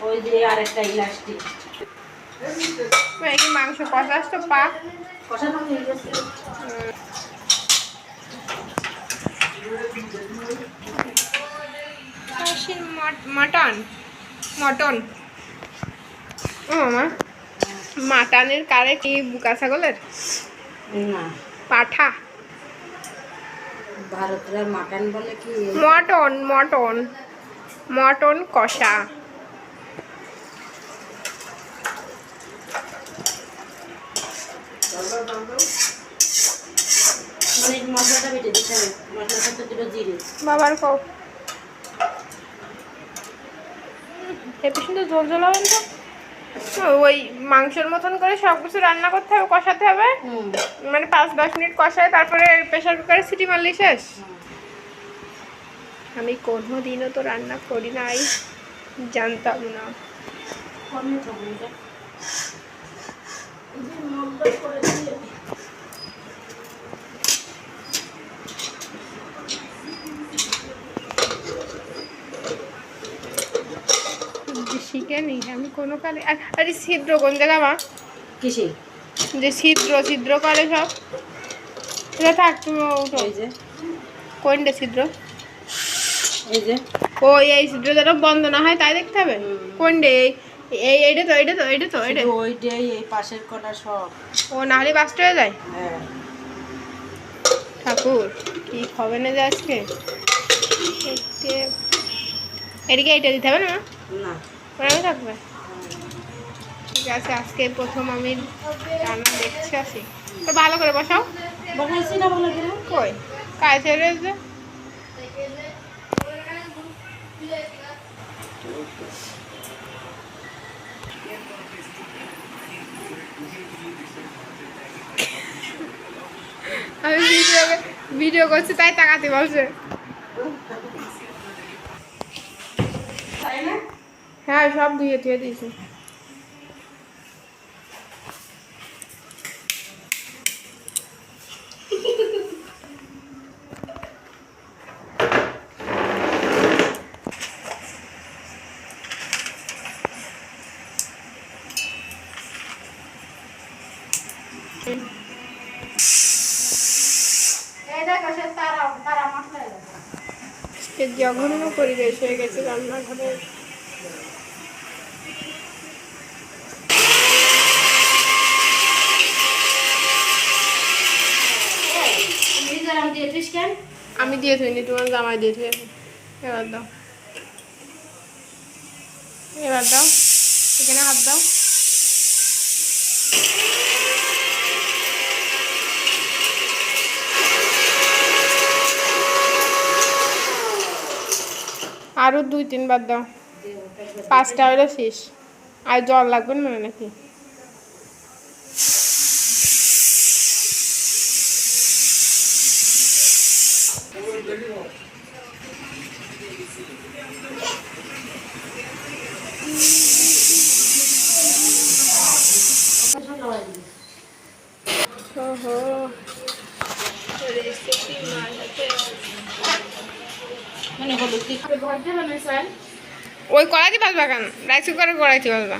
ওই যে আরেকটা ইলাস্টিক। কি মাংস কষা আসতো পা কষানো হয়ে গেছে। মটন মটন ও মা মাটনের কারে কি বুকা ছাগলের না পাঠা ভারতের মাটন বলে কি মটন মটন মটন কষা মানে মশলাটা বেটে দিতে হবে। মশলার সাথে দুটো জিরে। বাবার কও এত সুন্দর ঝোল ঝোল হবে তো ওই মাংসের মতন করে সব কিছু রান্না করতে হবে, কষাতে হবে, মানে 5-10 মিনিট কষায় তারপরে প্রেসার কুকারে সিটি মারলে শেষ। আমি কোনোদিনও তো রান্না করি নাই, জানতাম না। শিখেনি আমি কোনো কালে। আরে ছিদ্র কোন জায়গা মা? কিসে? যে ছিদ্র ছিদ্র করে সব এটা থাক তুমি উঠো। এই যে কোনটা ছিদ্র? এই যে ও এই ছিদ্র যেন বন্ধ না হয় তাই দেখতে হবে। কোনটা? এই এইটা তো এইটা তো এইটা তো এইটা ওইটাই এই পাশের কোণা সব। ও নাহলে বাস্ট হয়ে যায়। হ্যাঁ ঠাকুর কি হবে না যে আজকে এদিকে এইটা দিতে হবে না না ওরাও থাকবে। ঠিক আছে আজকে প্রথম আমি রান্না দেখছি আসি তো ভালো করে বসাও। বসাইছি না ভালো করে? কই কাজ ছেড়ে যে আমি ভিডিও করছি তাই তাকাতে বলছে। হ্যাঁ সব ধুয়ে ধুয়ে দিয়েছি। জঘন্য পরিবেশ হয়ে গেছে রান্নাঘরে। আমি দিয়ে থইনি, তোমার জামাই দিয়ে থুয়ে। এবার দাও এবার দাও এখানে হাত দাও। আরো 2-3 বার দাও, 5টা হলো শেষ। আর জল লাগবে না নাকি? ওহো রেসিপি মানে হলুদ ওই কড়াইতে বাজবা কেন? রাইস কুকারে কড়াইতে বাজবা।